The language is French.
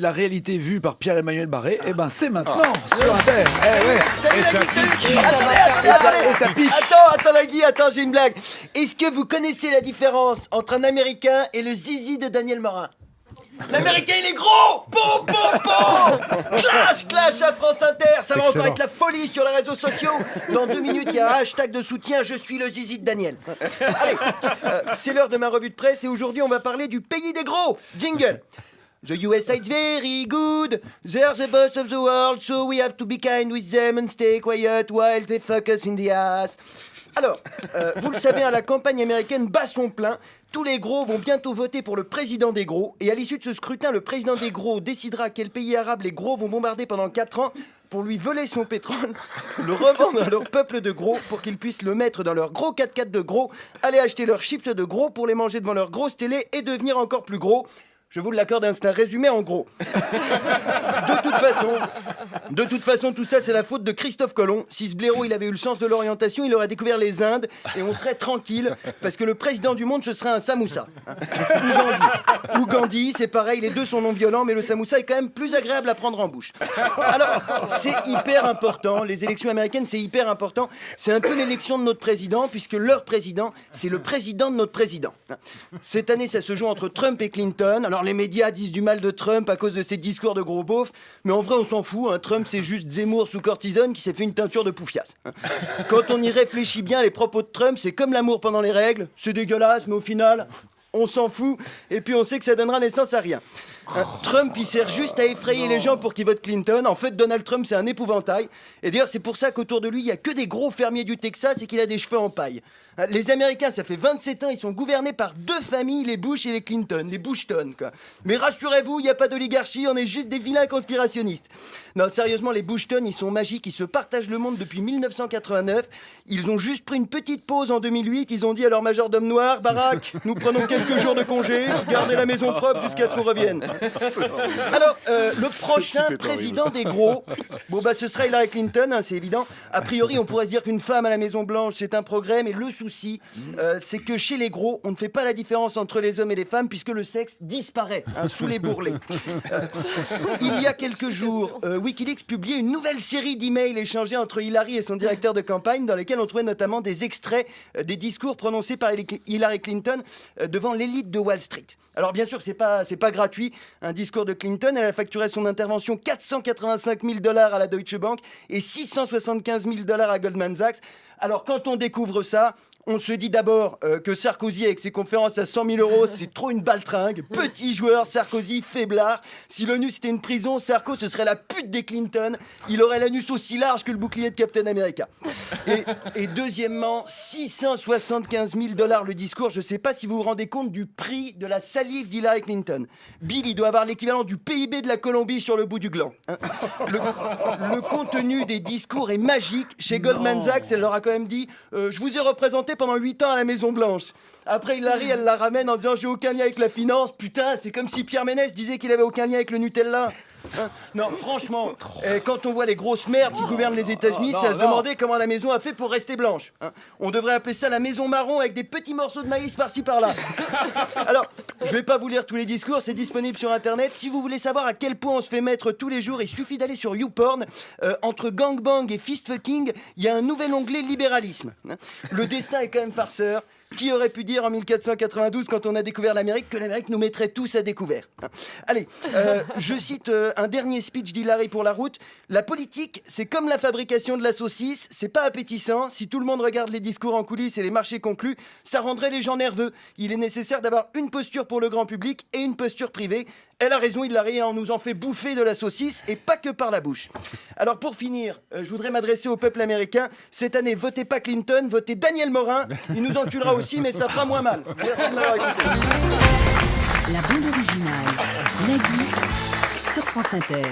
La réalité vue par Pierre-Emmanuel Barré, eh ben c'est maintenant sur Inter. Eh ouais. Salut, Et ça salut, pique. salut. Attendez, Et ça pique. Attends, Nagui, attends, j'ai une blague. Est-ce que vous connaissez la différence entre un Américain et le zizi de Daniel Morin? L'Américain, il est gros. Po, po, po. Clash à France Inter. Ça va encore Excellent. être la folie sur les réseaux sociaux. Dans 2 minutes, il y a un hashtag de soutien. Je suis le zizi de Daniel. Allez, c'est l'heure de ma revue de presse et aujourd'hui, on va parler du pays des gros. Jingle. The USA is very good. They're the boss of the world, so we have to be kind with them and stay quiet while they fuck us in the ass. Alors, vous le savez, hein, la campagne américaine bat son plein. Tous les gros vont bientôt voter pour le président des gros. Et à l'issue de ce scrutin, le président des gros décidera quel pays arabe les gros vont bombarder pendant 4 ans pour lui voler son pétrole, le revendre à leur peuple de gros pour qu'ils puissent le mettre dans leur gros 4x4 de gros, aller acheter leurs chips de gros pour les manger devant leur grosse télé et devenir encore plus gros. Je vous l'accorde, c'est un résumé en gros. De toute façon, tout ça, c'est la faute de Christophe Colomb. Si ce blaireau, il avait eu le sens de l'orientation, il aurait découvert les Indes et on serait tranquille parce que le président du monde, ce serait un samoussa. Ou Gandhi, c'est pareil, les deux sont non violents, mais le samoussa est quand même plus agréable à prendre en bouche. Alors, c'est hyper important. Les élections américaines, c'est hyper important. C'est un peu l'élection de notre président, puisque leur président, c'est le président de notre président. Cette année, ça se joue entre Trump et Clinton. Alors, les médias disent du mal de Trump à cause de ses discours de gros beauf, mais en vrai, on s'en fout. Trump, c'est juste Zemmour sous cortisone qui s'est fait une teinture de poufias. Quand on y réfléchit bien, les propos de Trump, c'est comme l'amour pendant les règles. C'est dégueulasse, mais au final, on s'en fout. Et puis, on sait que ça donnera naissance à rien. Trump, il sert juste à effrayer les gens pour qu'ils votent Clinton. En fait, Donald Trump, c'est un épouvantail. Et d'ailleurs, c'est pour ça qu'autour de lui, il n'y a que des gros fermiers du Texas et qu'il a des cheveux en paille. Les Américains, ça fait 27 ans, ils sont gouvernés par 2 familles, les Bush et les Clinton, les Bushton, quoi. Mais rassurez-vous, il n'y a pas d'oligarchie, on est juste des vilains conspirationnistes. Non, sérieusement, les Bushton, ils sont magiques, ils se partagent le monde depuis 1989. Ils ont juste pris une petite pause en 2008, ils ont dit à leur majordome noir, Barack, nous prenons quelques jours de congé, gardez la maison propre jusqu'à ce qu'on revienne. Alors, le prochain président des gros, bon bah ce sera Hillary Clinton, hein, c'est évident. A priori, on pourrait se dire qu'une femme à la Maison Blanche, c'est un progrès, mais le souci, c'est que chez les gros, on ne fait pas la différence entre les hommes et les femmes, puisque le sexe disparaît sous les bourrelets. Il y a quelques jours, Wikileaks publiait une nouvelle série d'emails échangés entre Hillary et son directeur de campagne, dans lesquels on trouvait notamment des extraits des discours prononcés par Hillary Clinton devant l'élite de Wall Street. Alors bien sûr, c'est pas gratuit. Un discours de Clinton, elle a facturé son intervention 485 000 $ à la Deutsche Bank et 675 000 $ à Goldman Sachs. Alors quand on découvre ça, on se dit d'abord que Sarkozy avec ses conférences à 100 000 €, c'est trop une baltringue. Petit joueur, Sarkozy, faiblard. Si l'ONU c'était une prison, Sarko ce serait la pute des Clinton. Il aurait l'anus aussi large que le bouclier de Captain America. Et deuxièmement, 675 000 $ le discours. Je sais pas si vous vous rendez compte du prix de la salive d'Hillary Clinton. Bill, il doit avoir l'équivalent du PIB de la Colombie sur le bout du gland. Le contenu des discours est magique. Chez Goldman Sachs, elle leur a quand même dit je vous ai représenté pendant 8 ans à la Maison Blanche. Après Hillary, elle la ramène en disant j'ai aucun lien avec la finance. Putain, c'est comme si Pierre Ménès disait qu'il avait aucun lien avec le Nutella. Non, franchement, quand on voit les grosses merdes qui gouvernent les États-Unis, c'est à se demander comment la maison a fait pour rester blanche. On devrait appeler ça la maison marron avec des petits morceaux de maïs par-ci par-là. Alors, je vais pas vous lire tous les discours, c'est disponible sur internet. Si vous voulez savoir à quel point on se fait mettre tous les jours, il suffit d'aller sur YouPorn. Entre gangbang et fistfucking, il y a un nouvel onglet libéralisme. Le destin est quand même farceur. Qui aurait pu dire en 1492, quand on a découvert l'Amérique, que l'Amérique nous mettrait tous à découvert? Allez, je cite un dernier speech d'Hillary pour la route. La politique, c'est comme la fabrication de la saucisse, c'est pas appétissant. Si tout le monde regarde les discours en coulisses et les marchés conclus, ça rendrait les gens nerveux. Il est nécessaire d'avoir une posture pour le grand public et une posture privée. Elle a raison, Hillary, on nous en fait bouffer de la saucisse et pas que par la bouche. Alors pour finir, je voudrais m'adresser au peuple américain. Cette année, votez pas Clinton, votez Daniel Morin. Il nous enculera aussi, mais ça fera moins mal. Merci de m'avoir écouté. La bande originale, Nagui, sur France Inter.